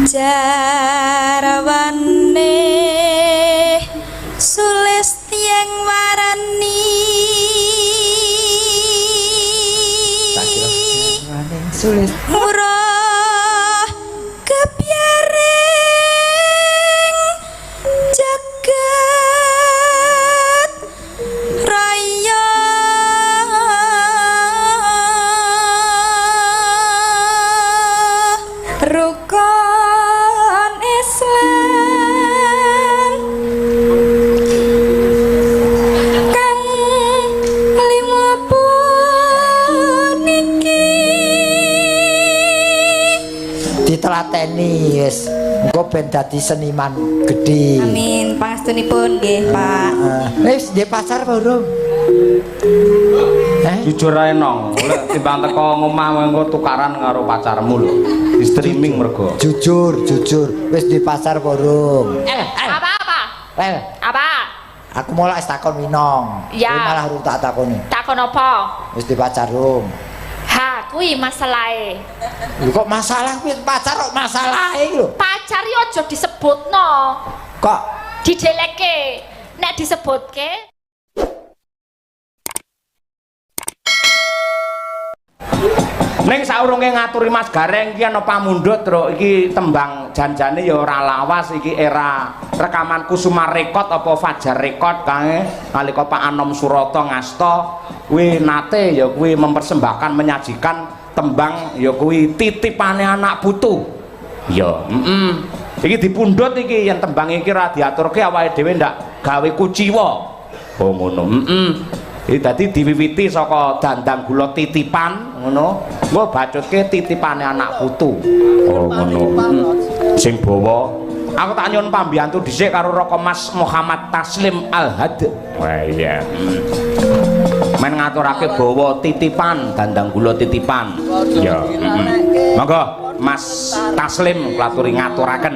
Jarwane Sulistyang warani murah kepyaring jagat raya rukun Islam kang lima puniki ditelateni wis engko ben dadi seniman gedhe. Amin. Pangastunipun nggih, Pak. Wis nggih pacar apa urung? Jujur ae nong, lek timbang teko ngomah engko tukaran karo pacarmu lho. Di streaming mergo. Jujur, wis di pacar apa urung? Apa-apa? Apa? Aku mulai takon Winong. Ya. Kowe malah urung tak takoni. Takon apa? Wis di pacar urung? Ha, kuwi masalahe. Lho kok masalah kuwi pacar kok masalahe lho. Pacar yo aja disebutno. Kok Didelekke. Nek disebutke Ning saurunge ngaturi Mas Gareng iki ana pamundhut, Tru. Iki tembang janjane ya ora lawas, iki era rekaman Kusuma Rekod apa Fajar Rekod kae nalika Pak Anom Surata ngasta kuwi nate ya kuwi mempersembahkan menyajikan tembang ya kuwi titipane anak putu. Ya, iki dipundhut iki yen tembang iki ra diaturke awake dhewe ndak gawe kuciwa. Oh ngono. Iki dadi diwiwiti saka dandang gula titipan ngono. Engko bacutke titipane anak putu. Oh ngono. Sing bawa aku tak nyuwun pambiyantu dhisik karo Roko Mas Muhammad Taslim Al-Had. Wah iya. Men ngaturake bawa titipan dandang gula titipan. Ya. Monggo Mas Taslim klaturi ngaturaken.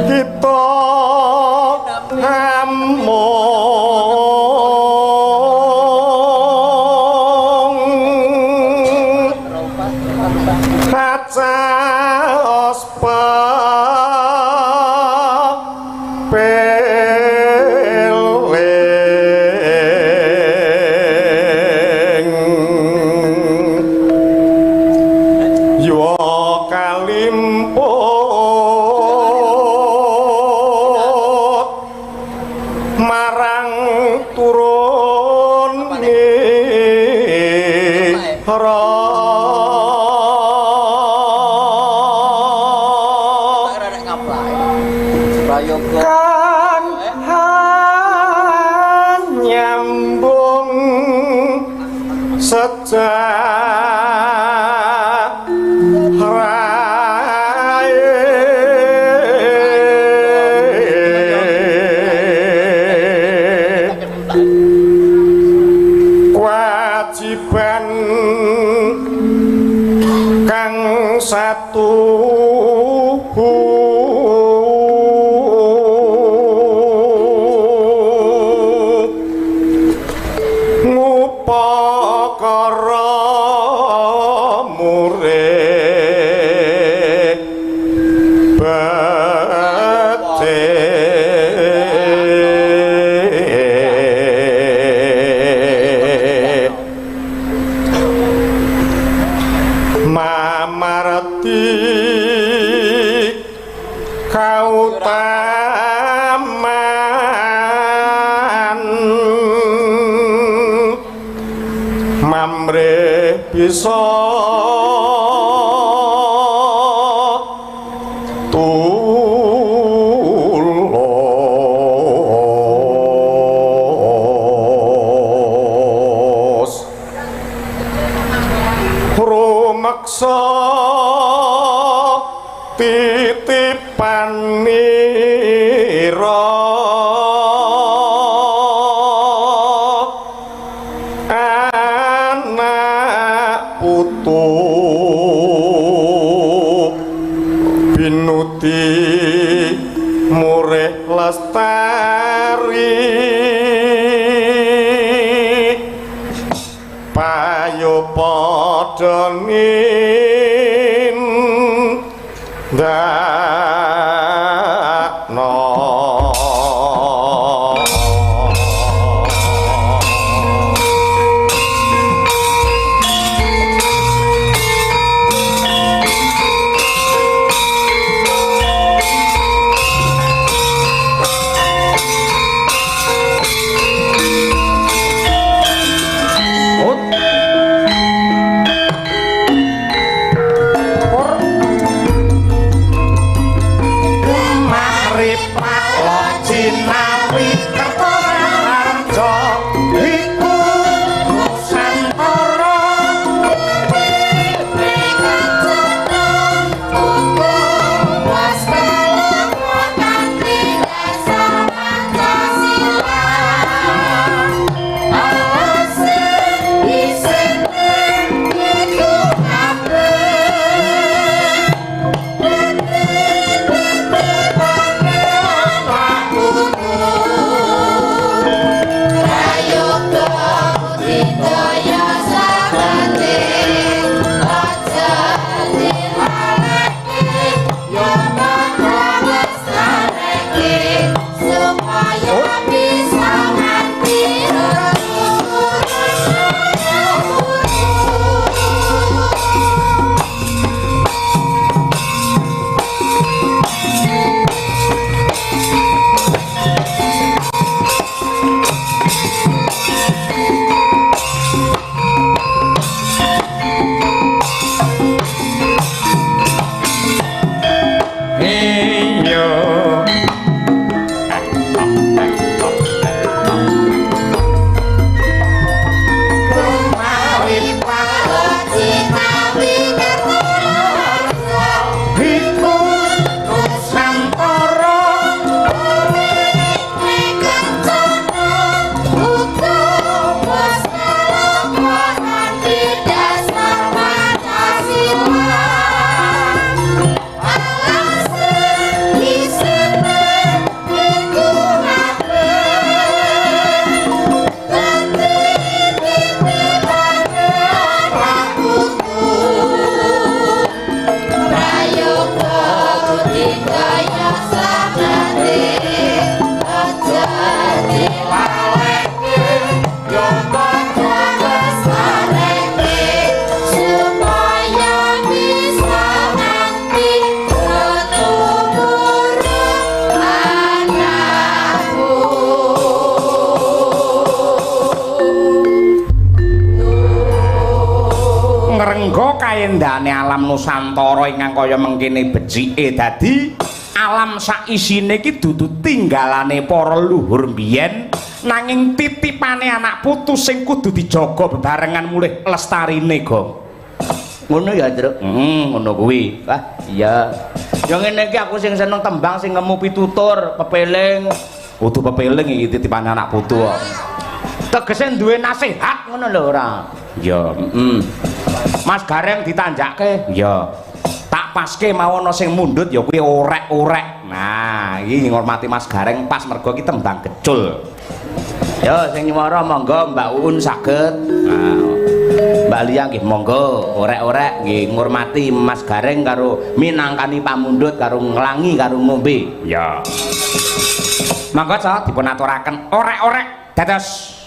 Kita kaca ospa peleng yo kalimput marang turun kan nyambung sejak kewajiban kang satu ngupakara murid bate mamarti kautaman mamre bisa tulus rumaksa titipan nira anak putu binuti murih lestari payo padha ndakno kaendane alam Nusantara ingkang kaya mengkene becike dadi alam sak isine iki dudu tinggalane para luhur mbiyen nanging titipane anak putu sing kudu dijaga bebarengan mulih lestarine Gong. Ngono ya, Truk? Ngono kuwi. Wah, iya. Ya ngene iki aku sing seneng tembang sing ngemu pitutur, pepeling. Kudu pepeling iki titipane anak putu kok. Tegese duwe nasihat ngono lho ora. Ya, Mas Gareng ditanjakke, ya. Tak paske mawon sing mundhut ya kuwi orek-orek. Nah, iki ngormati Mas Gareng pas mergo iki tembang gecul. Ya sing nyuwara monggo Mbak Uun saged. Nah, Mbak Lia nggih monggo orek-orek nggih ngurmati Mas Gareng karo minangkani pamundhut karo nglangi karo ngombe. Ya. Monggo Cak dipun aturaken orek-orek dados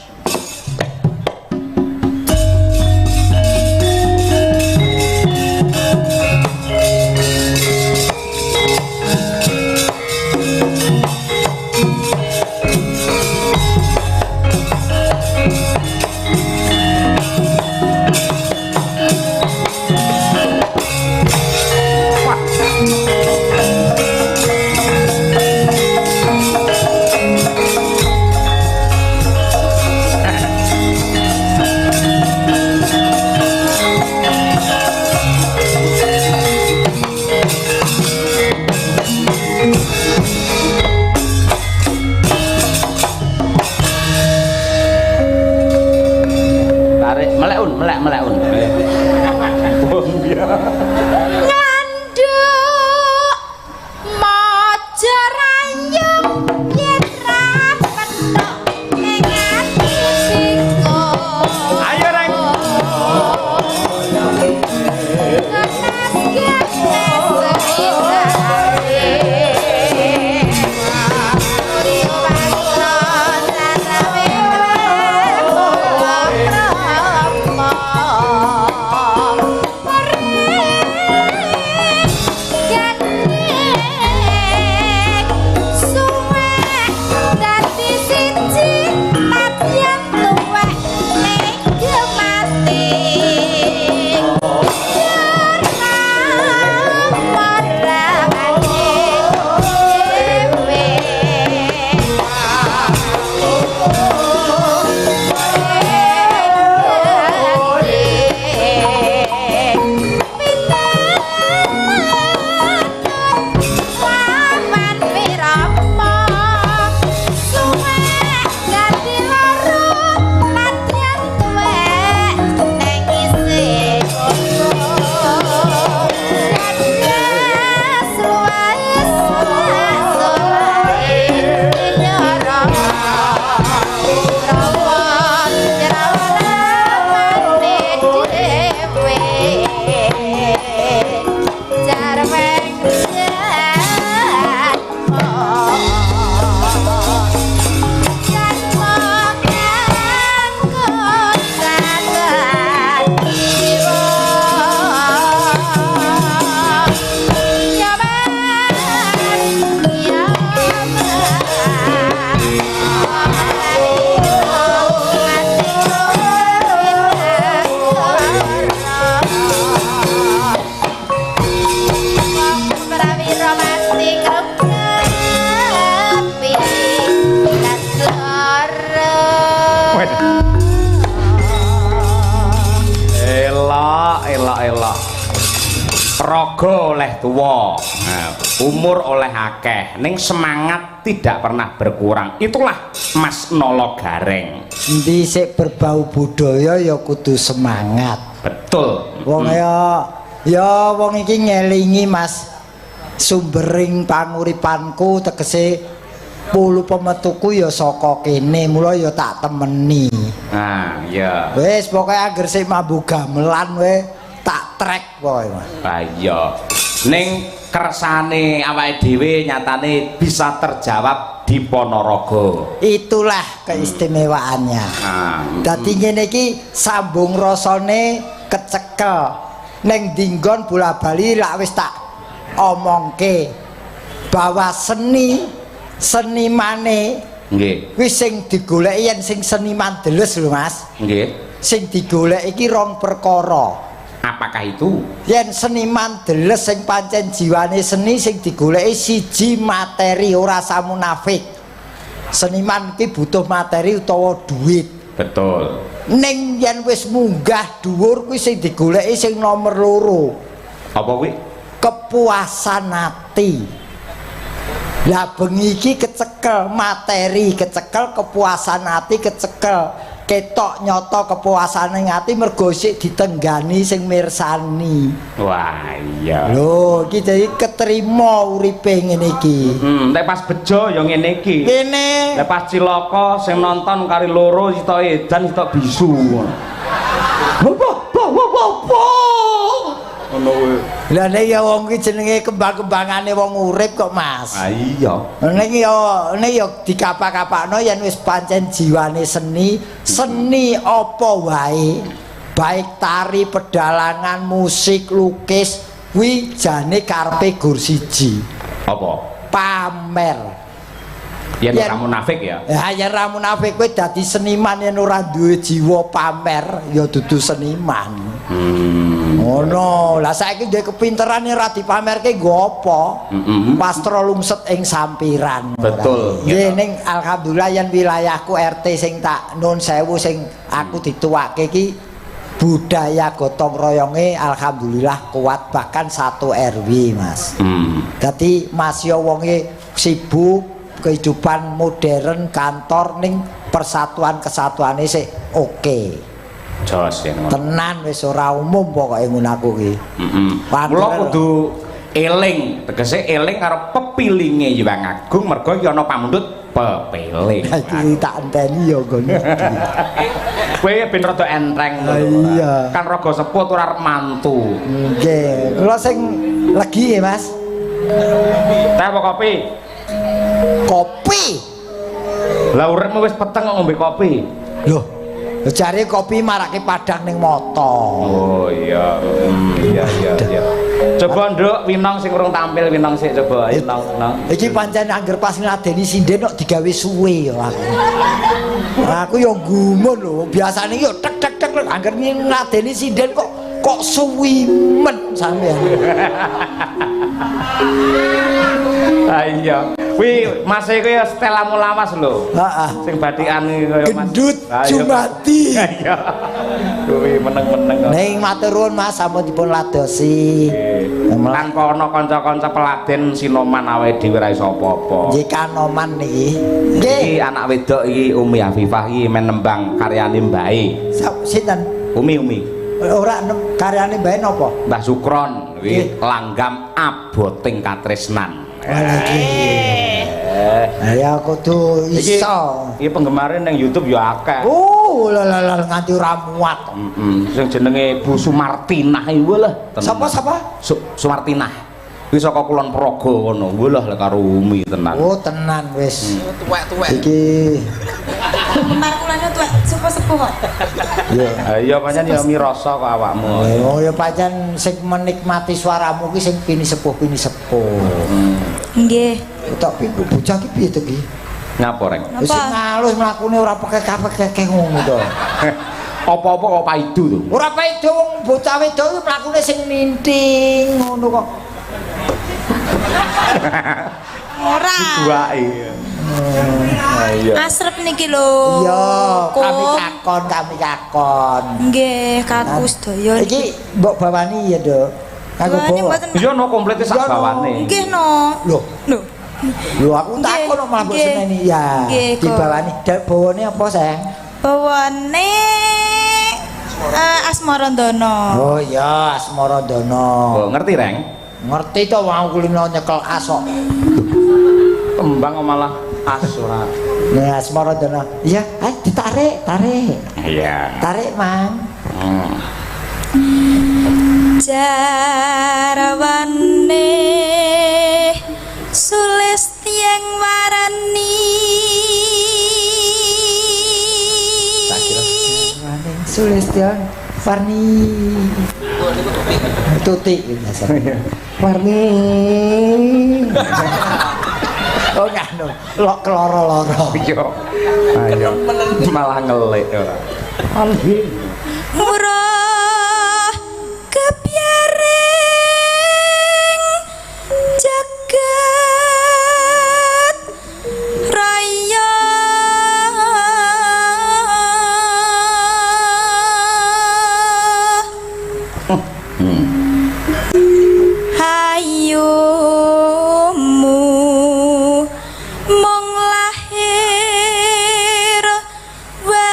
raga oleh tuwa, umur oleh akeh, ning semangat tidak pernah berkurang. Itulah Mas Nolo Gareng. Endi sik berbau budaya ya kudu semangat. Betul. Wong ya wong iki ngelingi Mas sumbering panguripanku tegese pulu pemetuku ya saka kene, mula ya tak temeni. Nah, iya. Wis pokoke anggere sik mambu gamelan we tak trek pokoke Mas. Ah iya. Ning kersane awake dhewe nyatane bisa terjawab di Ponorogo. Itulah keistimewaannya. Dadi ngene iki sambung rasane kecekel. Ning dinggon bola bali lak wis tak omongke bahwa senimane Nggih. wis sing digoleki yen sing seniman deles lho Mas. Nggih. Sing digoleki iki rong perkara. Apakah itu? Yen seniman deles sing pancen jiwane seni sing digoleki siji materi ora samunafik. Seniman iki butuh materi utawa duit. Betul. Ning yen wis munggah dhuwur kuwi sing digoleki sing nomor loro. Apa kuwi? Kepuasan ati. Lah bengi iki kecekel materi, kecekel kepuasan ati, kecekel ketok nyoto kepuasane ati mergo sik ditenggani sing mirsani. Wah, iya. Lho, iki dadi ketrima uripe ngene iki. Nek pas bejo ya ngene iki. Kene. Nek pas cilaka sing nonton kari loro sitok edan sitok bisu. Ngono kuwi. Lah nek ya wong iki jenenge kembang-kembangane wong urip kok Mas. Ah iya. Nek ya dikapak-kapakno yen wis pancen jiwane seni, seni apa wae. Baik tari, pedalangan, musik, lukis, kuwi jane karepe gur siji. Apa? Pamer. Yen ora munafik ya. Ya yen ora munafik kowe dadi seniman yen ora duwe jiwa pamer ya dudu seniman. Ngono. Lah saiki duwe kepinteran ora dipamerke nggo apa? Pastro lungset ing sampiran. Betul. Nggih ning alhamdulillah yen wilayahku RT sing tak nun sewu sing aku dituwake iki budaya gotong royonge alhamdulillah kuat bahkan 1 RW Mas. Dadi Mas yo wonge sibuk kehidupan modern kantor ning persatuan kesatuane sik oke. Jos ya. Tenan wis ora umum pokoke ngono aku iki. Kula kudu eling, tegese eling karo pepilinge Hyang Agung mergo iki ana pamundhut pepiling. Iki tak enteni ya nggon. Kowe ben rada entreng lho. Iya. Kan raga seput ora arep mantu. Nggih, kula sing legi ya Mas. Teh apa kopi? Kopi. Lah uripmu wis peteng kok ngombe kopi. Loh, jare kopi marake padang ning moto. Oh iya. Iya. Coba nduk Winong sing urung tampil Winong sik coba ayo nang. Iki pancen angger pas ngladeni sinden kok digawe suwe ya aku. Aku yo gumun lho, biasane yo tek angger ngladeni sinden kok suwi men sampean. Ah iya. Kuwi Mas e kuwi Stella Mulawas lho. Heeh. Sing batikan kaya Mas. Gendut Jumati. Iya. Kuwi meneng-meneng kok. Ning matur nuwun Mas sampun dipun ladosi. Tanpa ana kanca-kanca peladen sinoman awake dhewe ora iso apa-apa. Nggih kanoman niki. Nggih. Iki anak wedok iki Umi Afifah iki men nembang karyane mbae. Sinten? Umi. Ora karyane mbae napa? Mbah Sukron kuwi langgam aboting katresnan. Ya kudu iso. Iki penggemare ning YouTube ya akeh. Oh, lha nganti ora muat. Sing jenenge Bu Sumartinah iku lho. Sapa? Sumartinah. Kuwi saka Kulon Progo ngono. Lho karo Umi tenan. Oh, tenan wis. Tuwek-tuwek. Iki Markulane tuwek sepuh-sepuh kok. ya. Iya pancen ya mirasa kok awakmu. Oh, ya pancen sing menikmati suaramu ki sing pini sepuh. Nggih. Tapi bocah ki piye to ki? Ngapa reng? Wis ngalus mlakune ora pekek ngono to. Apa-apa kok paidu to. Ora paido wong bocah wedok ki mlakune sing ninting ngono kok. Ora. Duake. Iya. Asrep niki lho. Iya, kami Kok. kakon. Nggih, kaku sedaya. Iki mbok bawani ya, Dok. Aku Buane bawa. mboten. Iya no komplete sak Iya, no. bawane. Nggih no. Loh, Lho. lho aku takon kok malah mbok Nggih. seneni ya. Nggih, kok. Dibawani bawane apa, Sayang? Bawane Asmarandono. Oh iya, Asmarandono. Oh, ngerti Reng? Ngerti to wong kulino nyekel asok. Tembang malah asura. Nah, Asmarandono. Iya, ayo ditarik, tarik. Iya. Tarik, Mang. Jarawane Sulistyang warani Sulistyang Warni. Tuti biasanya. Warni. Oh nganu, lok keloro-loro. Iya. Ayo. Malah ngelik ora. Alhi. murah kepiring jagat raya hayumu mong lahir wae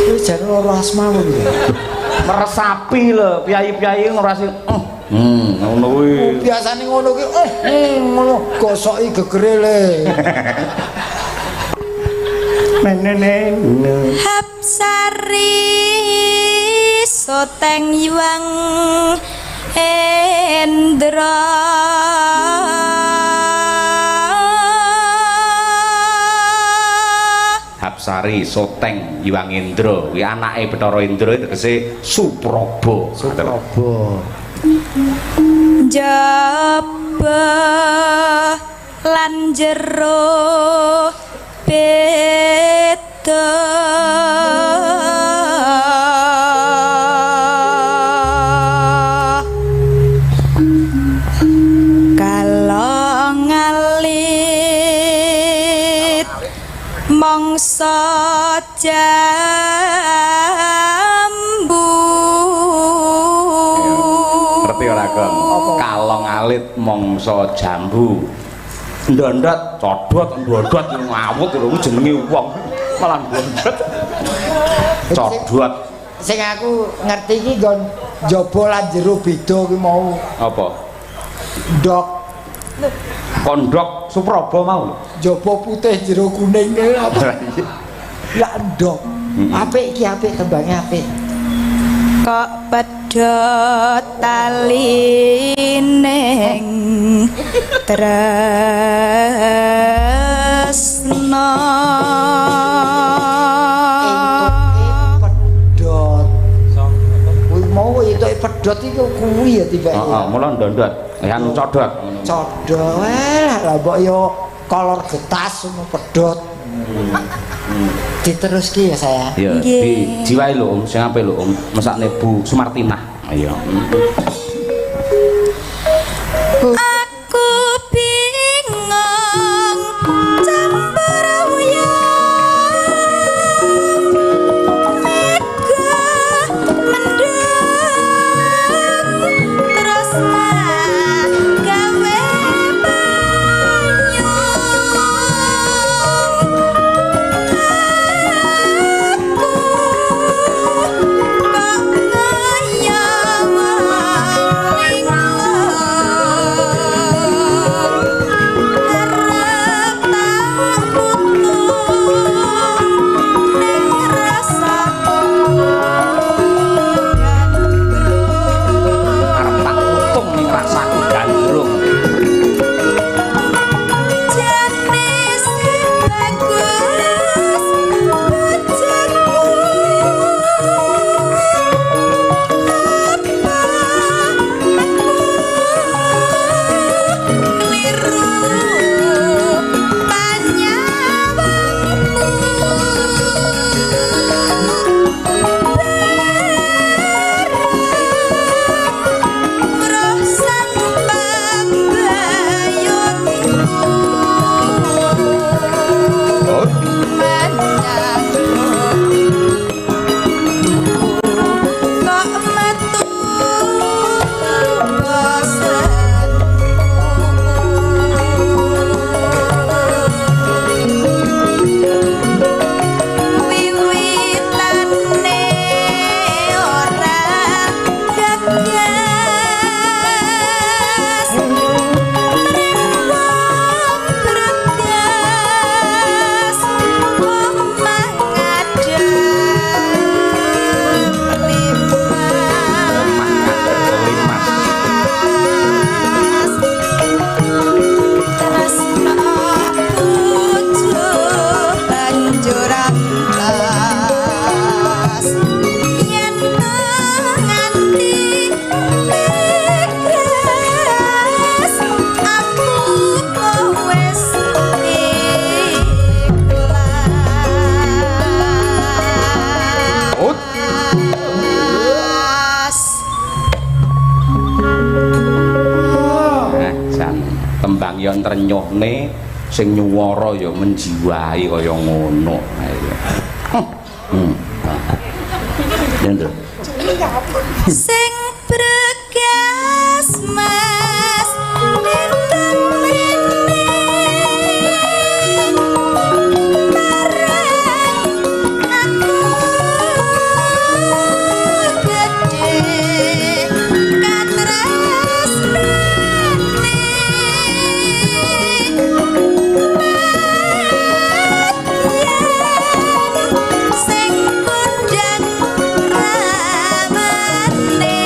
Wis jan loro asma lho. Meresapi lho, piyai-piyai ngrasi. Ngono kuwi. Biasane ngono ki ngono gosoki gegere le. Hapsari soteng yuang endra Hapsari Soteng Hyang Indra kuwi anake Bathara Indra tegese Supraba. Supraba. jaba lan jero beda kalong alit mangsa jambu Ngerti ora, Gong? Kalong alit mangsa jambu. Ndondot codot ndondot ngawut lho jenenge wong malah ndondot. Codot Sing aku ngerti iki nggon jaba lan jero beda ki mau. apa? Ndok Kondok Supraba mau. jaba putih jero kuning ki apa? Lah ndok. Apik iki apik tembange apik. kok pedhot talining tresno Pedhot. Kuwi mau etoke pedhot iku kuwi ya tibake. Heeh, mula ndondot. Yang codot. Codot lah mbok yo kolor getas ngono pedhot. Diteruski ya saya. Ya, Nggih. dijiwai lho Om, sing apik lho Om. Mesakne Bu Sumartinah. Ayo. aku bingung campur uyang mega mendung terus malah gawe banyu aku kok renyuhne sing nyuwara ya menjiwai kaya ngono. Lho. sing bergas mas nindang mrene bareng aku gedhe katresnane sing kondang ramane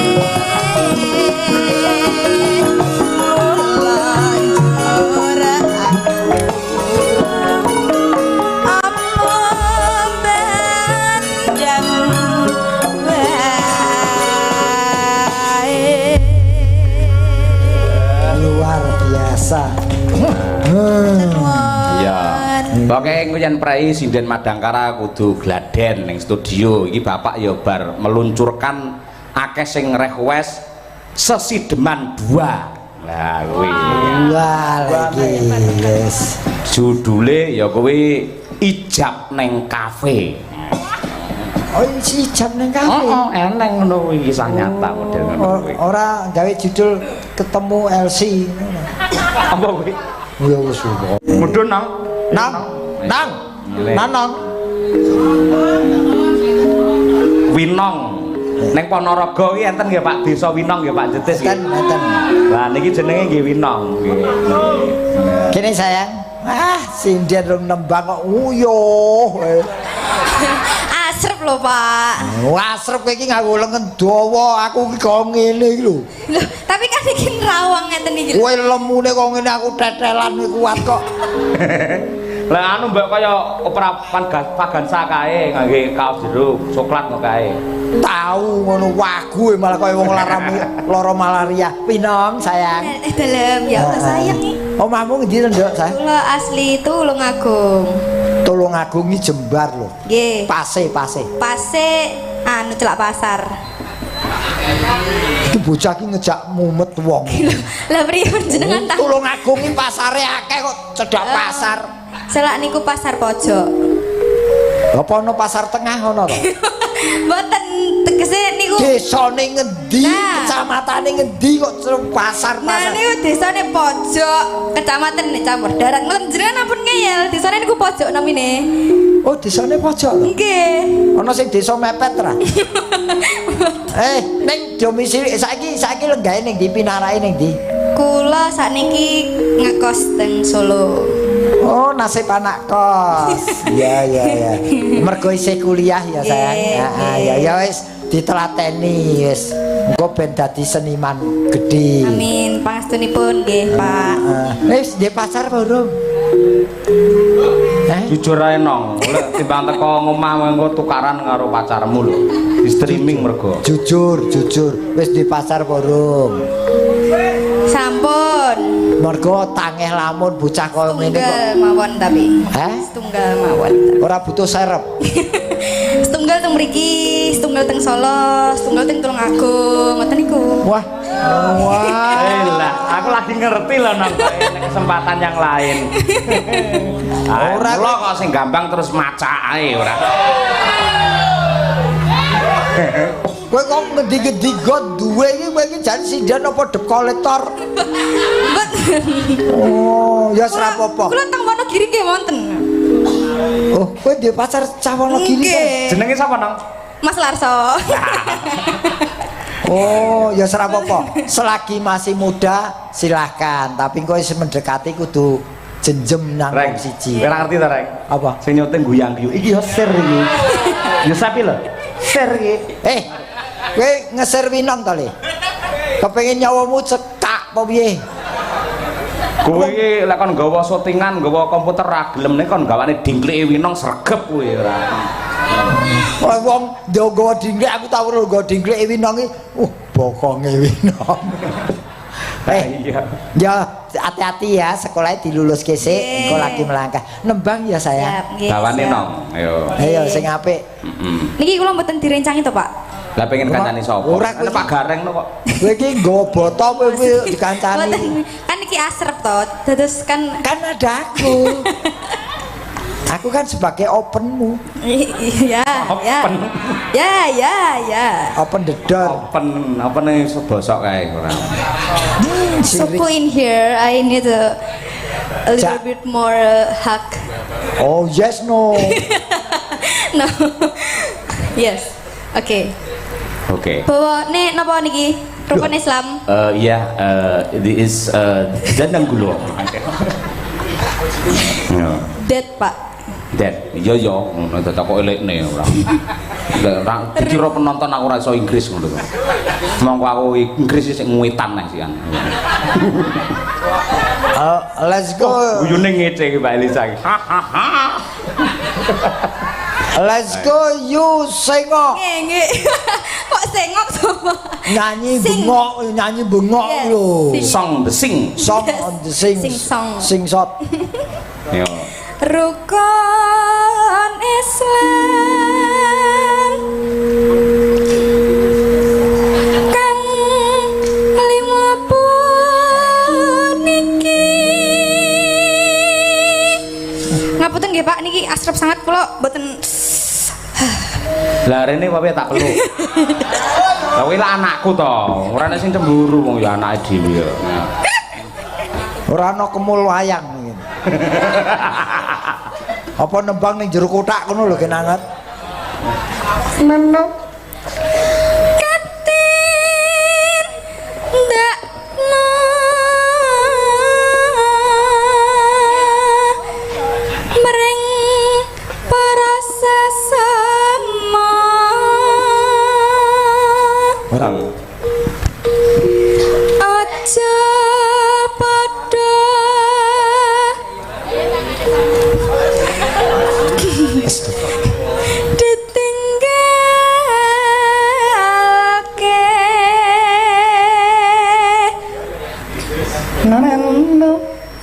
lanjur aku apa bandang wae Luar biasa. Ya. Pokoke nguyen prei sinden Madangkara kudu gladen ning studio. Iki Bapak ya bar meluncurkan akeh sing request sesideman 2. Lah kuwi. Wah, lagi yes. Judule ya kuwi Ijab neng kafe. Oh, si jam nang kafe. Oh, eneng ngono kuwi kisah nyata model ngono kuwi. Ora gawe judul ketemu LC. Apa kuwi? Ya wis wae. Mudhun nang. Nang. Nanong. Winong. Neng Ponorogo iki enten nggih Pak Desa Winong nggih Pak Jetis nggih. Enten. Lah niki jenenge nggih Winong nggih. Kene sayang. Ah, sinden rung nembang kok uyuh. asrep lho Pak. Wasrep kowe iki nganggo lengan dawa, aku iki kok ngene iki lho. Loh, tapi kan iki rawang ngeten iki. Kowe lemune kok ngene aku tetelan kuat kok. Lah anu mbak kaya opera Pagansa kae ngangge kaos jeruk, coklat kok kae. Tahu ngono wagu malah kaya wong lara malaria. Pinong sayang. Dalam ya Allah sayang nih. Omahmu ngendi to, Nduk, sayang? Kula asli Tulungagung. Tulungagung iki Jembar lho. Nggih. Pase. Pase anu celak pasar. Iki bocah iki ngejak mumet wong. Lah pripun jenengan tahu? Tulungagung iki pasare akeh kok cedak pasar. Celak niku pasar pojok. Apa ono pasar tengah ono to? Mboten tegese niku. Desane ngendi? Nah. Kecamatane ngendi kok pasar? Nah niku desane pojok, kecamatan nek campur darat. Ngoten jenengan ampun ngeyel, desane niku pojok namine. Oh, desane pojok lho. Nggih. Ono sing desa mepet ra? Ning domisili saiki lenggahe ning ndi pinarahe ning ndi? Kula sakniki ngekos teng Solo. Oh, nasib anak kos. Iya. Mergo isih kuliah ya, sayang. Heeh, ya wis ditelateni wis. Engko ben dadi seniman gedhe. Amin, pangastunipun nggih, Pak. Wis di pasar burung. Jujur ae nong, lek timbang teko ngomah engko tukaran karo pacarmu lho. Di streaming mergo. Jujur. Wis di pasar burung. Sampun. Mergo tangeh lamun bocah kaya ngene kok. Tunggal mawon tapi. Hah? Setunggal mawon. Ora butuh serep. Setunggal teng mriki, setunggal teng Solo, setunggal teng Tulungagung, ngoten niku. Wah. Lah, aku lagi ngerti loh nang kesempatan yang lain. Ora kok sing gampang terus maca ae ora. Kowe kok ngendi-ngendi god duwe iki kowe iki jan sindan apa dep kolektor? Mboten. Oh, ya ora apa-apa. Kula teng Wonogiri nggih wonten. Oh, kowe di pacar cawono gini kok. Nggih. Jenenge sapa nang? Mas Larso. Oh, ya ora apa-apa. Selagi masih muda silahkan, tapi kowe wis mendekati kudu jenjem nang wong siji. Ora ngerti ta, Rek? Apa? Sing nyuting guyang-guyu. Iki yo share iki. Ya sapi lho. Share iki. Kowe ngeser Winong to, Le? Kepengin nyawamu cekak apa piye? Kowe iki lek kon nggawa syutingan, nggawa komputer ra gelem nek kon gawane dingklike Winong sregep kowe ora. Oh, wong nggawa dingklek aku tau ora nggawa dingklike Winong iki. Bokonge Winong. Iya. Ya hati-hati ya, sekolahnya diluluske sik, engko lagi melangkah. Nembang ya sayang. Siap, nggih. Gawane siap. nong. Ayo. Ayo sing apik. Niki kula mboten direncangi to, Pak. Lah pengen kancani sapa? Ora Ana Pak Gareng no kok. Kowe iki nggawa botol kowe dikancani. Mboten, kan iki asrep to. Terus kan Kan ada aku. Aku kan sebagai openmu. ya, ya. Open. Ya. Open the door. Apa nih sebosok kae ora. So cool in here. I need a little bit more hug. Oh yes no. No. Yes. Oke. Oke. Bawa nek napa niki? Rukun Islam. Iya, ini is Dandang Gulo. Ya. Dead, Pak. Dad, iya ngono dadak kok elekne ora. Ora dikira penonton aku ora iso Inggris ngono to. Monggo aku Inggris sing ngwitan nek sian. Let's go. Guyune ngece iki Mbak Elisa iki. Let's go you sengok. Nggih. Kok sengok sapa? Nyanyi Sing. bengok Yes, lho. sing. Song the sing. Song on the sing. Sing song. Sing shot. Yo. Rukun Islam kang 50 niki. Ngapunten nggih Pak, niki asrep sangat kula mboten. Lah rene wae tak peluk. Lah kuwi lah anakku to. Ora nek sing cemburu wong ya anake dhewe ya. Ora ana kemul wayang ngene. Apa nembang ning jero kotak ngono lho kenangan. Katin ndak mering proses sama Ora. aja padha ditinggalke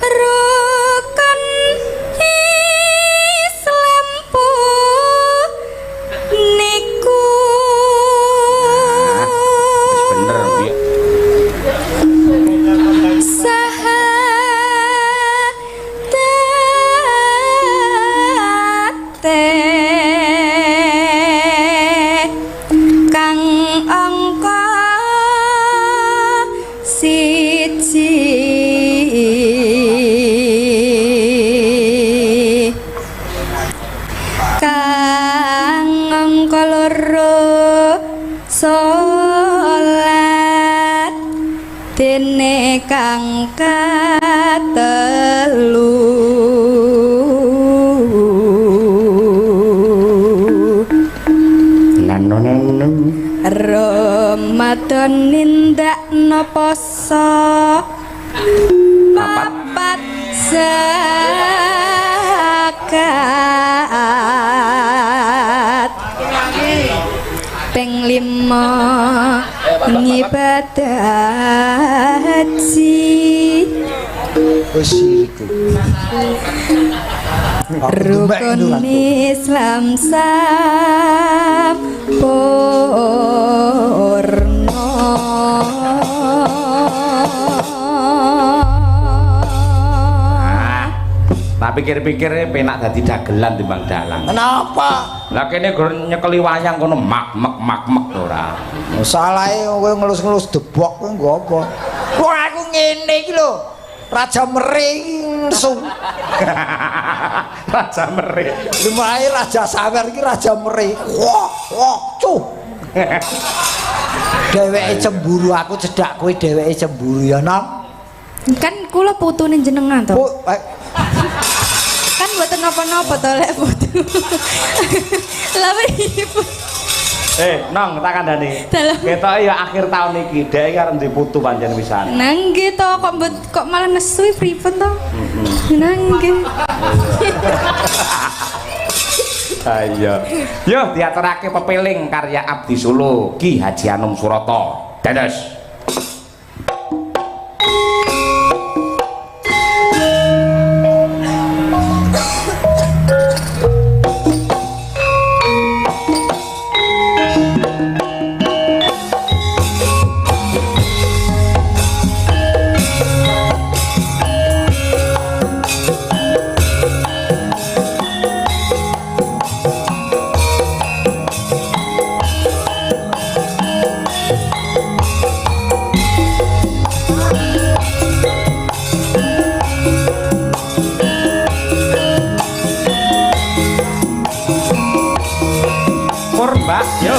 rukun Islam niku Wis bener piye. kang angka siji kang angka loro salat dene kang katelu Ramadan nindakno poso papat zakat ping 5 ngibadah haji Wis iku. rukun Islam sampurna. Tak pikir-pikir penak dadi dagelan timbang dalang. Kenapa? Lah kene gur nyekeli wayang kono mak ora. Salahe kowe ngelus-ngelus debok kuwi nggo apa? Wong aku ngene iki lho. Raja Meri nesu. Raja Meri. Lumahe Raja Sawer iki Raja Meri. Wah, cuh. Dheweke cemburu, aku cedak kowe dheweke cemburu ya, Nom. Kan kula putune jenengan to. Kan mboten napa-napa to lek putu. Lah ibu. Nong tak kandhani. Dalam. Ketok ya akhir tahun iki dhek iki arep diputu pancen wisan. Nang nggih to kok malah nesu pripun to? Nang nggih. Ayo. Yo diaturake pepeling karya Abdi Solo Ki Haji Anum Surata. Dados. Mbak. Yo.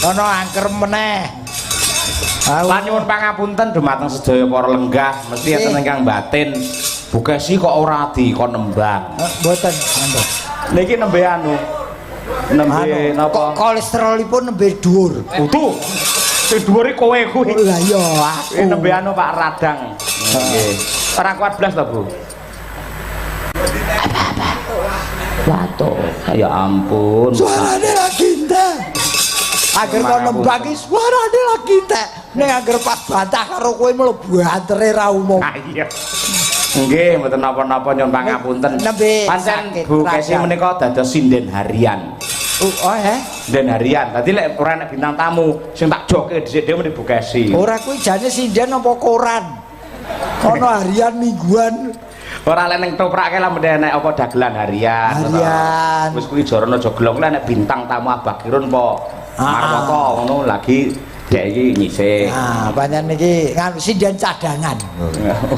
Kono angker meneh. Lan nyuwun pangapunten dumateng sedaya para lenggah, mesti enten ingkang batin. Bugesi kok ora dikon nembang. Mboten, monggo. Niki nembe anu. Nembe napa? Kolesterolipun nembe dhuwur. Utuh. Sing dhuwure kowe kuwi. Lah iya aku. Nembe anu Pak Radang. Nggih. Ora kuat blas to, Bu? Watuk Ya ampun. Suarane lagi entek. Agar kau nembang iki suarane lagi entek. Ning agar pas bantah karo kowe mlebu antere ra umum. Ah iya. Nggih, mboten napa-napa nyuwun pangapunten. Nembe Pancen sakit, Bu Kesi rasa. menika dados sinden harian. Oh Sinden harian. Dadi lek ora nek bintang tamu sing tak joke dhisik dhewe meni Bu Kesi. ora kuwi jane sinden apa koran? Ono harian mingguan. Ora lek ning toprake lah mesti enek apa dagelan harian. Harian. Wis kuwi jorono joglong lek nek bintang tamu Abah Kirun apa Marwata ngono lagi dek iki nyisih. Nah, pancen iki nganu sinden cadangan.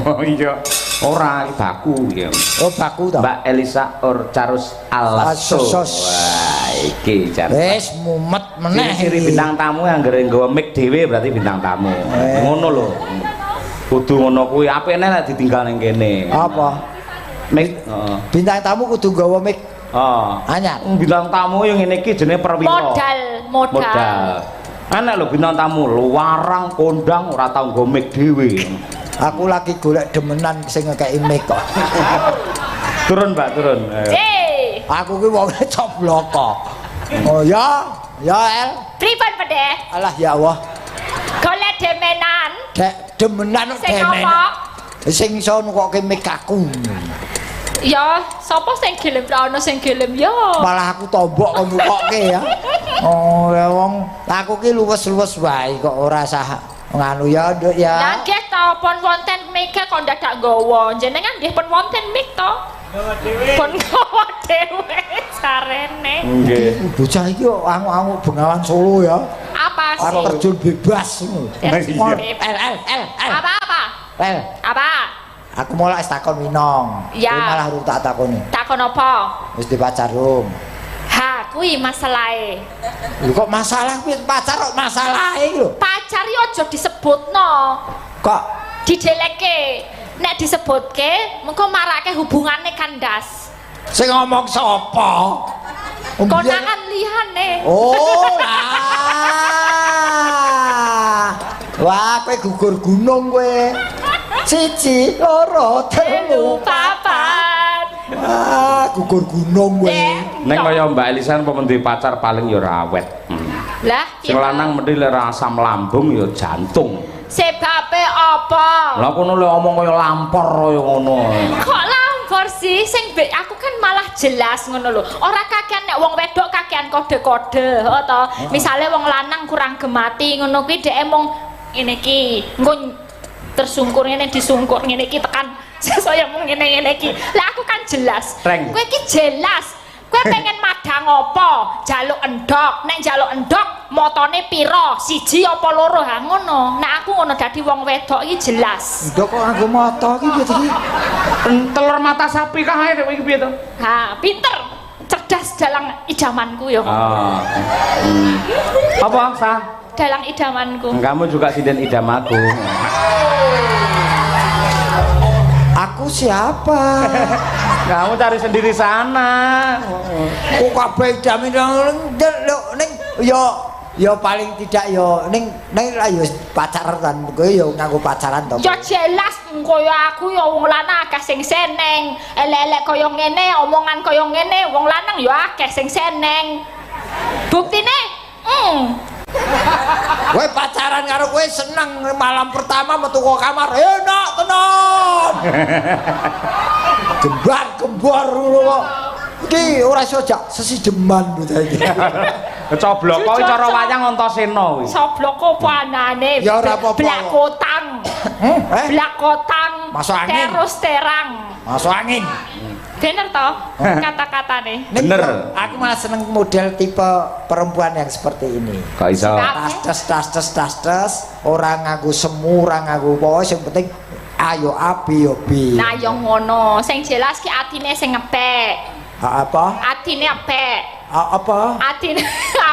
Oh iya. Ora iki baku ya. Oh, baku to. Mbak Elisa Orcarus Alaso. Asos. Wah, iki jar. Wis mumet meneh. Ciri iki. bintang tamu yang nggawa mic dhewe berarti bintang tamu. Ngono lho. Kudu ngono kuwi apene nek ditinggal ning kene. Apa? Mic, heeh. Bintang tamu kudu nggawa mic Oh. anyar. Bintang tamu yang ngene iki jenenge perwira. Modal. Enak lho bintang tamu luarang kondang ora tau nggo mic dhewe. Aku lagi golek demenan sing ngekeki mic kok. Turun, Mbak, turun. Ayo. Aku ki wong cobloko. Oh ya, ya El. Pripun Pede? Alah ya Allah. Golek demenan. Dek demenan kok Sing demen. apa? Sing iso nukokke mic aku. Ya, sapa sing gelem ra ono sing gelem ya. Malah aku tombok kok nukokke ya. Oh, ya wong aku ki luwes-luwes wae kok ora sah nganu ya, Nduk ya. Lah nggih to pun wonten mic kok dadak nggawa. Jenengan nggih pun wonten mic to. Pun nggawa dhewe sarene. Nggih. Bocah iki kok angu-angu Bengawan Solo ya. Apa Arep sih? terjun bebas. Iya. Apa-apa? El. Apa? Aku mulai takon Minong. Ya. Kowe malah urung tak takoni. Takon apa? Wis di pacar rum. Ha, kuwi masalahe. Lho kok masalah kuwi pacar kok masalahe iki lho. Pacar yo aja disebutno. Kok Dideleke. Nek disebutke, mengko marake hubungane kandas. sing ngomong sapa? Konangan liyane. Oh lah. Wah, kowe gugur gunung kowe. Siji, loro, telu, papat. Ah, gugur gunung kowe. Neng kaya Mbak Elisa apa mendhi pacar paling ya ora awet. Lah, Sing lanang mendhi lek asam lambung ya jantung. sebabe apa? Lah kono lek omong kaya lampor kaya ngono. Kok lampor sih? Sing aku kan malah jelas ngono lho. Ora kakean nek wong wedok kakean kode-kode, to. Misale wong lanang kurang gemati ngono kuwi dhek mung ngene iki, engko tersungkur ngene disungkur ngene iki tekan saya mung ngene iki. Lah aku kan jelas. Reng. Kowe iki jelas. Kowe pengen madang apa? Jaluk endok. Nek jaluk endok motone pira? Siji apa loro? Ha ngono. Nek aku ngono dadi wong wedok iki jelas. Ndok kok nganggo mata iki piye iki? Telur mata sapi kah ae iki piye to? Ha, pinter. Cerdas dalang idamanku ya. Ah. Apa, Sa? Dalang idamanku. Kamu juga sinden idam aku. Aku siapa? Kamu cari sendiri sana. Kok kabeh idame ning ya paling tidak ya ning lah ya pacaran kowe ya nganggo pacaran to. Ya jelas kaya aku ya wong lanang akeh sing seneng. Elek-elek kaya ngene, omongan kaya ngene, wong lanang ya akeh sing seneng. Buktine, Kowe pacaran karo kowe seneng malam pertama metu ke kamar enak tenan. Gembar-gembar ngono kok. Iki ora iso jak sesideman bocah iki. Coblok kok cara wayang Antasena kuwi. soblok apa anane? Ya ora apa-apa. Blakotang. Blakotang. Masuk angin. Terus terang. Masuk angin. Bener toh kata-katane? Bener. Aku malah seneng model tipe perempuan yang seperti ini. Kok iso? Tas orang nganggo semu, orang nganggo apa sing penting ayo api yo bi. Nah yo ngono, sing jelas ki atine sing ngepek. Apa? Atine apik. Apa? Atine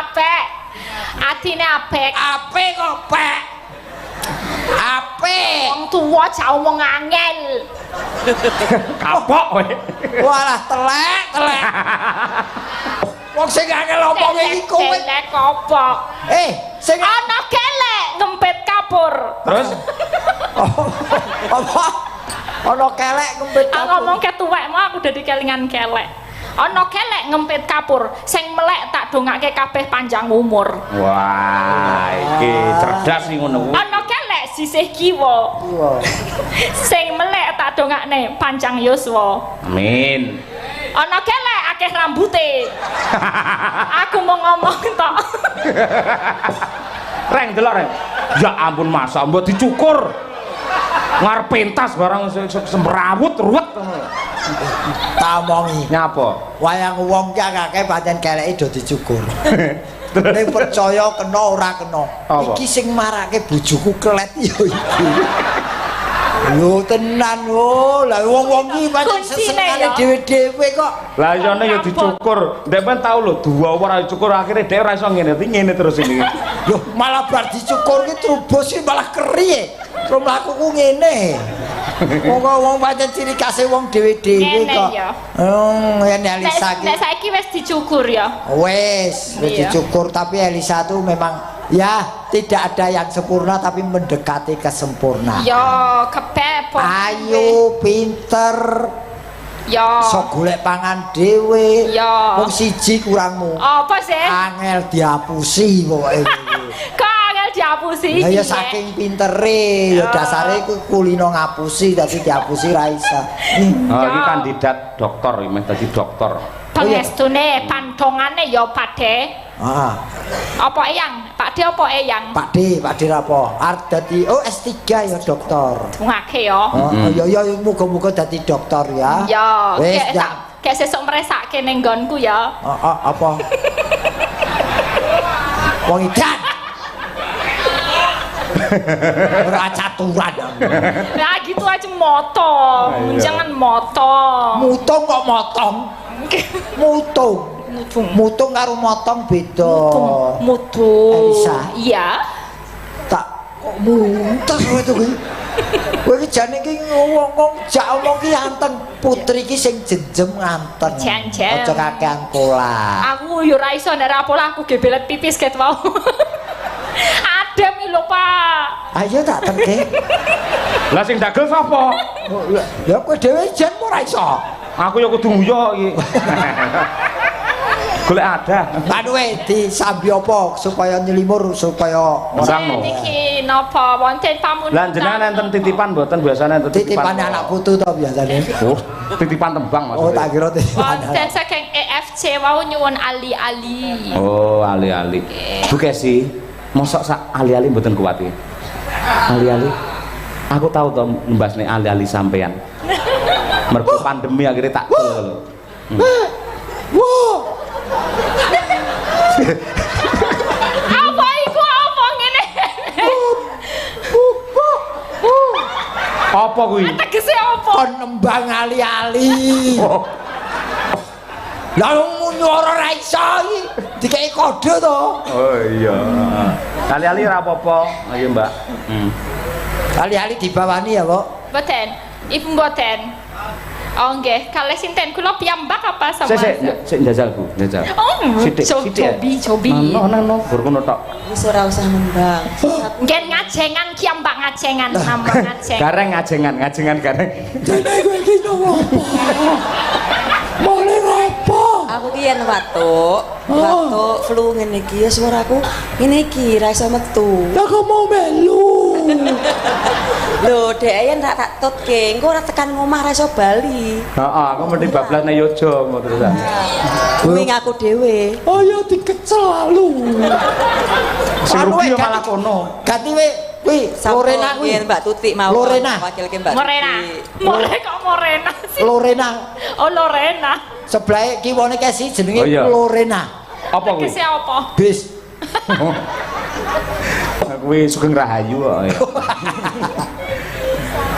apik. Atine apik. Ape kok pek? Ape. Wong tuwa aja omong angel. Kapok kowe. Walah telek. Wong sing angel omong iki kowe. Telek apa? Sing Ana kelek ngempet kabur. Terus apa? Ana kelek kempit. Aku ngomong ketuwekmu aku dadi kelingan kelek. Ana kelek ngempit kapur, sing melek tak dongake kabeh panjang umur. Wah, iki cerdas sih ngono kuwi. Ana kelek sisih kiwa. Sing melek tak dongakne panjang yuswa. Amin. Ana kelek akeh rambute. Aku mau ngomong tok. Reng delok reng. Ya ampun masa mbok dicukur. Ngarep pentas barang semrawut ruwet ngono. Tak omongi. Nyapa? Wayang wong ki akeh pancen keleke do dicukur. Ning percaya kena ora kena. Apa? Iki sing marake bojoku kelet ya iki. Lho tenan lho, lah wong-wong iki pancen sesengane dhewe-dhewe kok. Lah yone ya dicukur. Ndek ben tau lho dua ora dicukur akhirnya dhek ora iso ngene terus ini. Lho malah bar dicukur ki trubus ki malah keri. Terus mlakuku ngene. Wong pancen ciri khase wong dhewe-dhewe Ngene kok. ya. Ngene Elisa ki. Nek saiki wis dicukur ya. Wis Iya. dicukur tapi Elisa tuh memang ya tidak ada yang sempurna tapi mendekati kesempurnaan. Ya kebebon. Ayo pinter. Ya. Sok golek pangan dhewe. Ya. Wong siji kurangmu. Apa sih? Angel diapusi pokoke. Kok angel diapusi? Lah ya piye? saking pintere ya dasare ku kulino ngapusi dadi diapusi ra iso. Oh, iki kandidat dokter, meh dadi dokter. Pangestune pandongane ya Pakde. Heeh. Apa eyang? Pakde apa eyang? Pakde rapo? Arep dadi S3 ya dokter. Dungake ya. Oh, ya muga-muga dadi dokter ya. Ya, Wis kayak kayak sesuk meresake ning nggonku ya. Apa? Wong idan. Ora caturan. Nah gitu aja motong. Jangan motong. Mutong kok motong? Mutung. Mutung karo motong beda. Mutung. Elisa. Iya. Tak kok muntes kowe to kuwi. Kowe iki jane iki ngomong jak omong ki anteng putri ki sing jenjem anteng. Jan-jan. Aja kakean pola. Aku yo ora iso nek ora pola aku gebelet pipis ket wau. Adem iki lho, Pak. Ayo tak terke. Lah sing dagel sapa? Ya kowe dhewe jan ora iso. Aku ya kudu nguyo iki. Golek ada. Anu disambi apa supaya nyelimur supaya Orang no. Niki napa wonten pamundutan? Lah jenengan enten titipan mboten biasane enten titipan anak putu to biasane. Oh, titipan tembang Oh maksudnya. tak kira titipan. Wonten saking EFC wau nyuwun ali-ali. Oh, ali-ali. Bu Kesi, mosok sak ali-ali mboten kuat iki. Ali-ali. Aku tahu to mbasne ali-ali sampean. Mergo pandemi akhirnya tak dol. Wah. Apa iku apa ngene? Apa kuwi? Tegese apa? Kon nembang ali-ali. Oh, Lah wong nyuara ra iso iki dikeki kode to. oh iya. Ali-ali ora apa-apa. Ayo, Mbak. Ali-ali dibawani ya, Kok. Mboten. Ibu mboten. Oh nggih, kalih sinten kula piyambak apa sama? Sik njajal, Bu, njajal. Oh, cobi. Nang gur kono tok. Wis ora usah nembang. Ngen ngajengan kiambak ngajengan nambah ngajeng. Gareng ngajengan gareng. Dene kowe iki ngopo? Boleh ngopo? Aku ki yen watuk flu ngene iki ya suaraku ngene iki ra iso metu. Lah kok mau melu. Lho, dhek yen tak tutke, engko ora tekan ngomah ra iso bali. Heeh, aku mesti bablas nang yojo ngono terusan. Kuwi ngaku dhewe. Ayo dikecel lalu. Sing rugi malah kono. Ganti kuwi Lorena kuwi. Mbak Tuti mau. Lorena. Wakilke Mbak Morena. Tuti. More kok Morena sih? Lorena. Oh Lorena. Sebelah kiwane Kesi jenenge Oh, iya. Lorena. Apa kuwi? Tegese apa? Bis. Kuwi Sugeng Rahayu kok.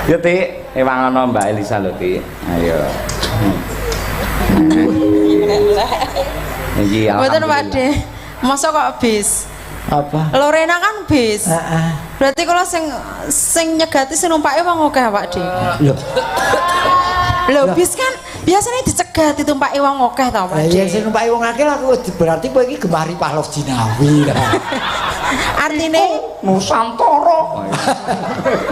Ya, Tik, ewangono Mbak Elisa lho, Tik. Ayo. Iki Mboten alhamdulillah. Pakde. Masa kok bis? Apa? Lorena kan bis. Heeh. Berarti kalau sing nyegati sing numpake wong akeh Pakde. Loh. Lho bis kan biasanya dicegat ditumpaki wong akeh ta Lah iya sing Pakde. numpak wong akeh lah berarti kowe iki gemari Pahlaw Jinawi lah. Artine Nusantara.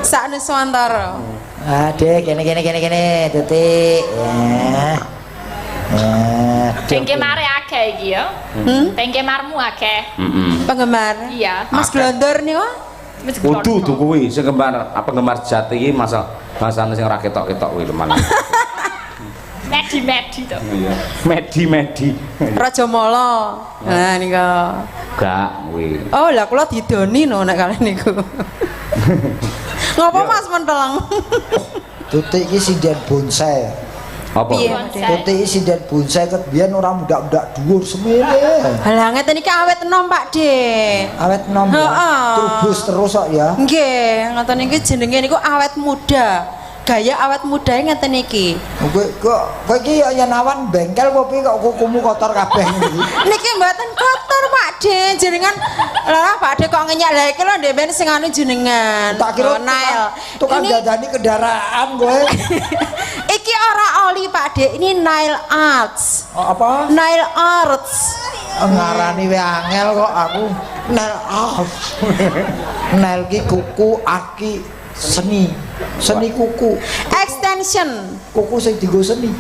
sak Nuswantara. Ah, Dek, kene Tuti. Ya. Penggemare akeh iki ya. Penggemarmu akeh. Penggemar. Iya. Mas Glondor niku. Wis Kudu kuwi sing penggemar sejati iki masane sing ora ketok-ketok kuwi teman. Medi to. Iya. Medi. Raja Mala. Nah niku. Gak kuwi. Oh, lah kula didoni no nek kalian niku. Ngopo Mas menteleng? Tutik iki sinden bonsai. Apa? Piye? Tutik iki sinden bonsai ket biyen ora mudak-mudak dhuwur semene. Halah ngeten iki awet enom Pak De. Awet nom. Heeh. Trubus terus kok ya. Nggih, ngoten iki jenenge niku awet muda. Gaya awet muda ngeten iki. Kowe iki ya nawan bengkel apa piye kok kukumu kotor kabeh iki? Niki mboten kotor Pak De, jenengan lah Pak De kok ngenyek lha iki lho ndek ben sing anu jenengan. Tak kira Nail. tukang Ini- dadani kendaraan kowe. Iki ora oli Pak De, ini nail arts. Oh, apa? Nail arts. Ngarani we angel kok aku. Nel Nel ki kuku aki seni. Seni kuku. Extension. Kuku sing dienggo seni.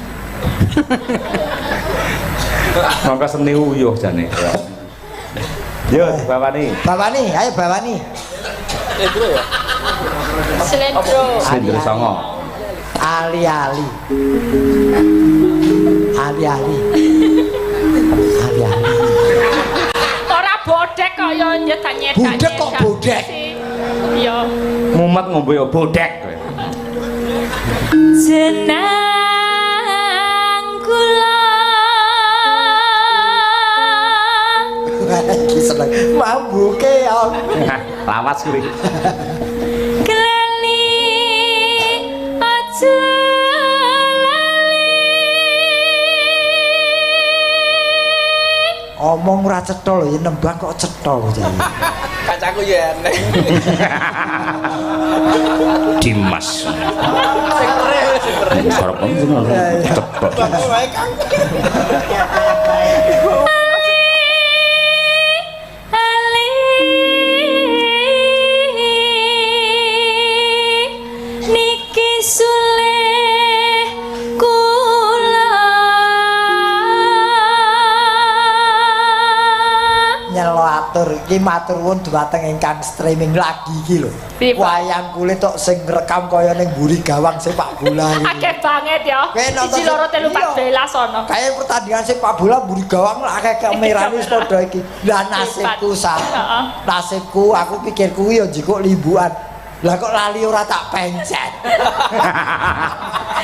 Mangka seni uyuh jane. Yo, bawani. Bawani, ayo bawani. Slendro. Sindro songo. Ali-ali. Ali-ali. Ali-ali. Ora bodek kok ya nyedak-nyedak. Bodek kok bodek? Iya. Mumet ngombe yo bodek kowe. Senang kula Iki seneng. Mambuke on. Lawas kuwi. kelali aja Omong ora cetha lho, ya nembang kok cetha jane. Kacaku ya aneh. Dimas. Sarap jeneng cepet. ali niki sulih kula Nyelo atur iki matur nuwun dhumateng ingkang streaming lagi iki lho. Piye, Pak? Wayang kulit tok sing rekam kaya ning mburi gawang sepak bola iki. akeh banget ya. Kowe nonton Siji loro telu iya. 14 ono. Kayak pertandingan sepak bola mburi gawang akeh kamerane wis padha iki. Lah nasibku Heeh. nasibku aku pikir kuwi ya njikuk limbuan. Lah kok lali ora tak pencet.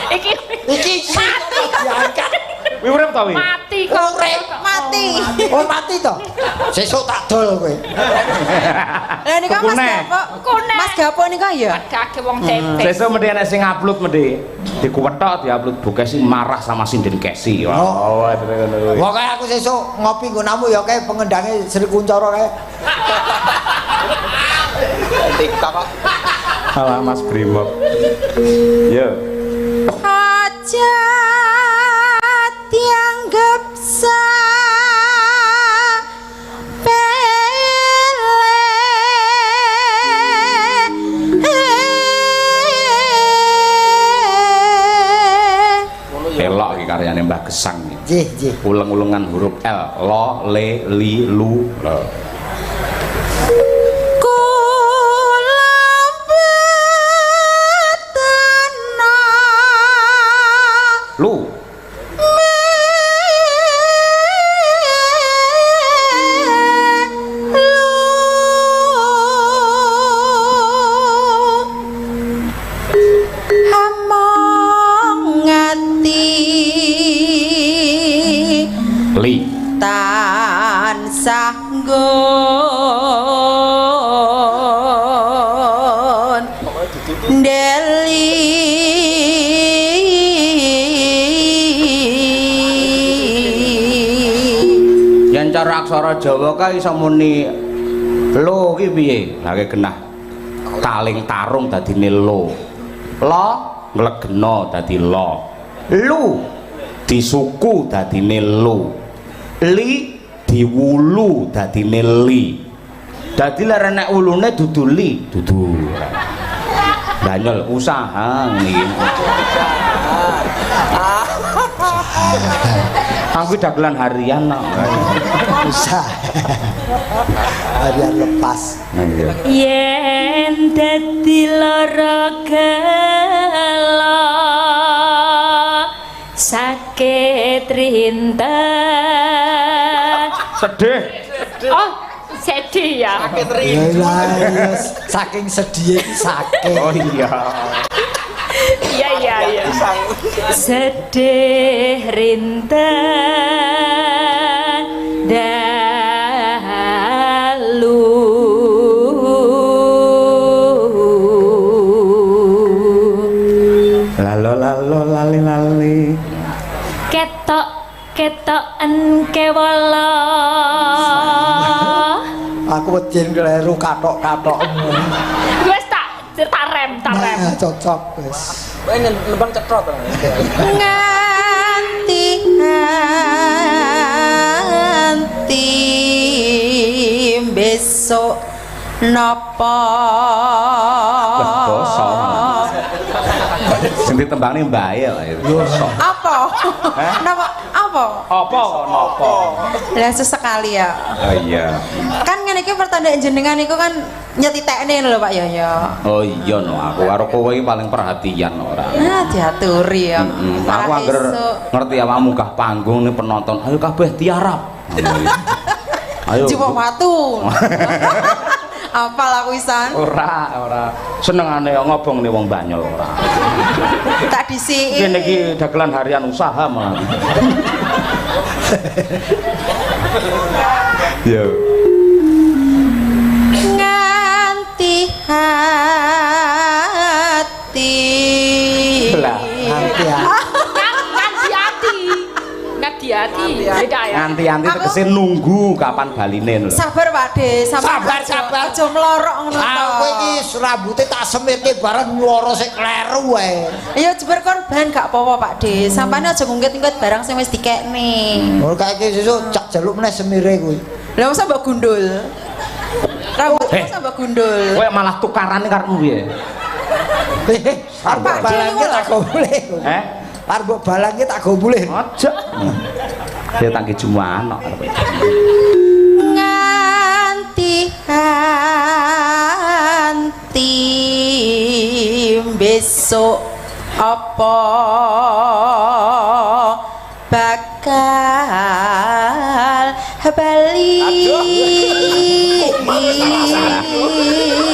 Iki Iki diangkat. Kuwi urip ta kuwi? mati kok. Urip, Mati. Oh mati to. Sesuk tak dol kowe. Lah niku Mas Kukune. Gapo. Kukune. Mas Gapo niku ya. Kake wong tempe. Sesuk mesti ana sing upload mesti. Dikuwetok diupload Bukesi marah sama Sinden Kesi. Oh. Ngono kuwi. Pokoke aku sesuk ngopi nggo namu ya kae pengendange Sri Kuncoro kae. TikTok kok. Alah Mas Brimob. Yo. Aja dianggap Elok iki karyane Mbah Gesang iki. Nggih, nggih. Uleng-ulengan huruf L, lo, le, li, lu. Lo. Lu. Li. Tansah nggon Deli Yen cara aksara Jawa kae iso muni lo ki piye? Lah genah taling tarung dadine lo. Lo nglegena dadi lo. Lu disuku dadine lu. Li diwulu dadine li. Dadi lek nek ulune dudu li, dudu. Banyol usaha ngene. Aku dagelan harian no. Bisa. Harian lepas. Yen dadi lara gelo sakit rinten Sedih. oh sedih ya Ya saking sedih sakit. Oh iya. iya sedih rinten dalu Lalo lali ketok kewala Aku wedi kleru katok-katok. wis tak rem Nah, cocok wis. Ini lubang cetrot. nganti besok napa basa. Sing ditembangne mbae lho itu. apa napa apa Apa napa? lah sesekali ya Oh iya. kan ngene iki pertandaan jenengan iku kan nyetitekne lho Pak Yoyo Oh iya no, aku karo kowe iki paling perhatian ora. nah diaturi ya Aku Malah angger esuk. ngerti awak munggah panggung nih penonton, ayo kabeh tiarap. Ayo. Cuma watu apal aku isan Ora. Senengane ngobong nih wong Banyol ora. tak disiki Kene iki dagelan harian usaha malah. Yo. nganti hati Lah, Nanti ya. Nganti hati beda ya Anti-anti tegese nunggu kapan baline lho. sabar Pak De Sabar. aja melorok ngono Aku to iki rambute tak semirke bareng loro sing kleru wae. ya jebar kon ben gak apa-apa Pak De sampane aja ngungkit-ngungkit barang sing wis dikekne Ora kaya sesuk cak jaluk meneh semire kuwi. lha masa mbok gundul rambut Eh. masa mbok gundul Kowe malah tukarane karepmu piye? Arep Pak, balangke Dewi, tak gobule. Arep balangke tak gobule. Aja. Ya tangki jumaan kok arepe. nganti besok apa bakal bali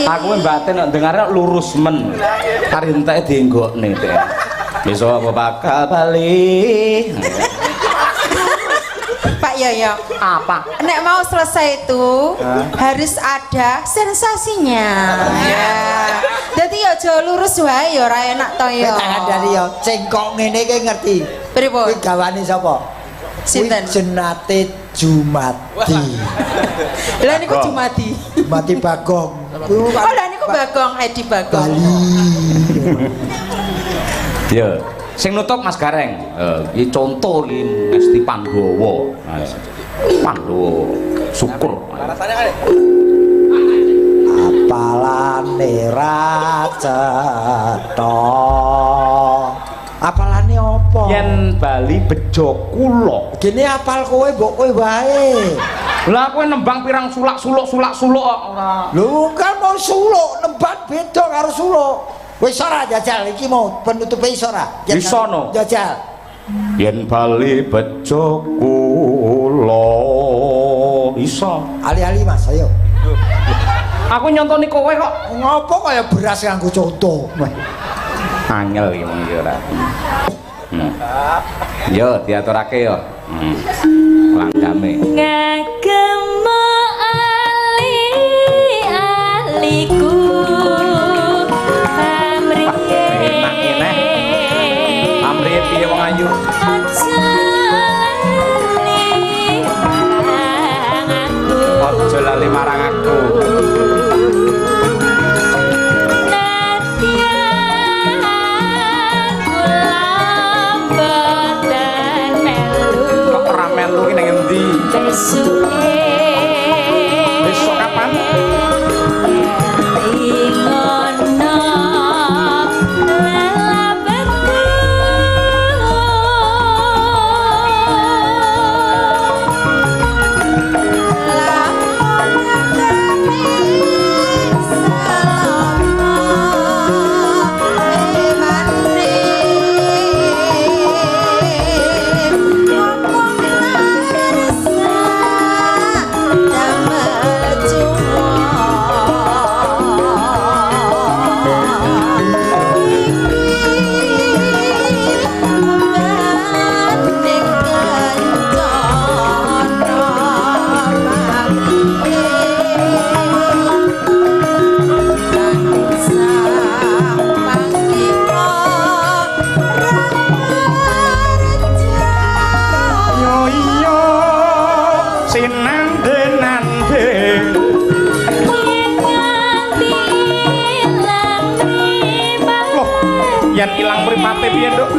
Aku mbaten nek dengare lurus men. Kari enteke dienggokne teh. Besok apa bakal bali. Pak Yoyo Apa? nek mau selesai itu harus ada sensasinya ya jadi ya aja lurus wae ya ora enak to ya Tak ngandani ya cengkok ngene iki ngerti. pripun Kuwi gawane sapa? Sinten? Kuwi Jenate Jumati. lah niku Jumadi Jumati Bagong. oh lah niku Bagong Edi Bagong Bali. Ya, sing nutup Mas Gareng. Iki contoh iki Ngesti Pandhawa. Pandhawa syukur. Apalane ra cetha. Apalane apa? Yen Bali bejo kula. Gene apal kowe mbok kowe wae. Lah kowe nembang pirang sulak-suluk kok ora. Lho kan mau suluk, nembang beda karo suluk. Wis ora jajal iki mau penutupe iso ora? Iso no. Jajal. Yen Bali bejo kula iso. Ali-ali Mas, ayo. Aku nyontoni kowe kok. Ngopo kaya beras nganggo conto? Angel iki mung iki ora. Yo diaturake yo. Langgame. ngagem ali-aliku pamrih Enak ini. Amri piye wong ayu? Aja lali marang aku. Kok ora melu ki ning endi? Besok kapan? ilang mripate piye, Nduk?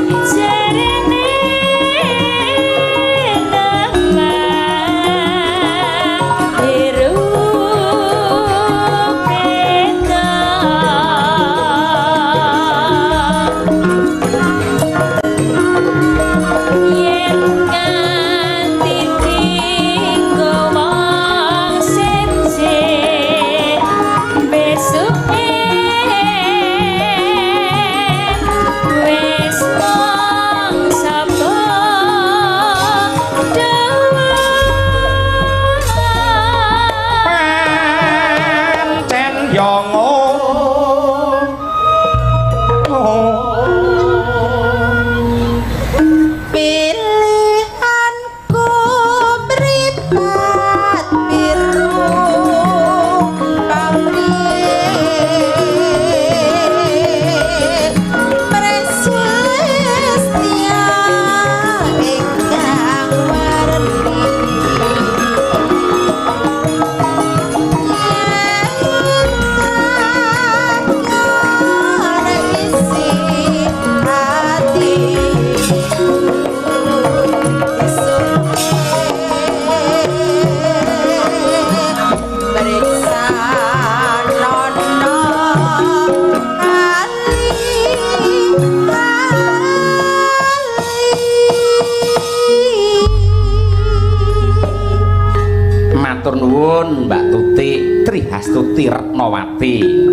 Mbak Tuti Trihastuti Retnowati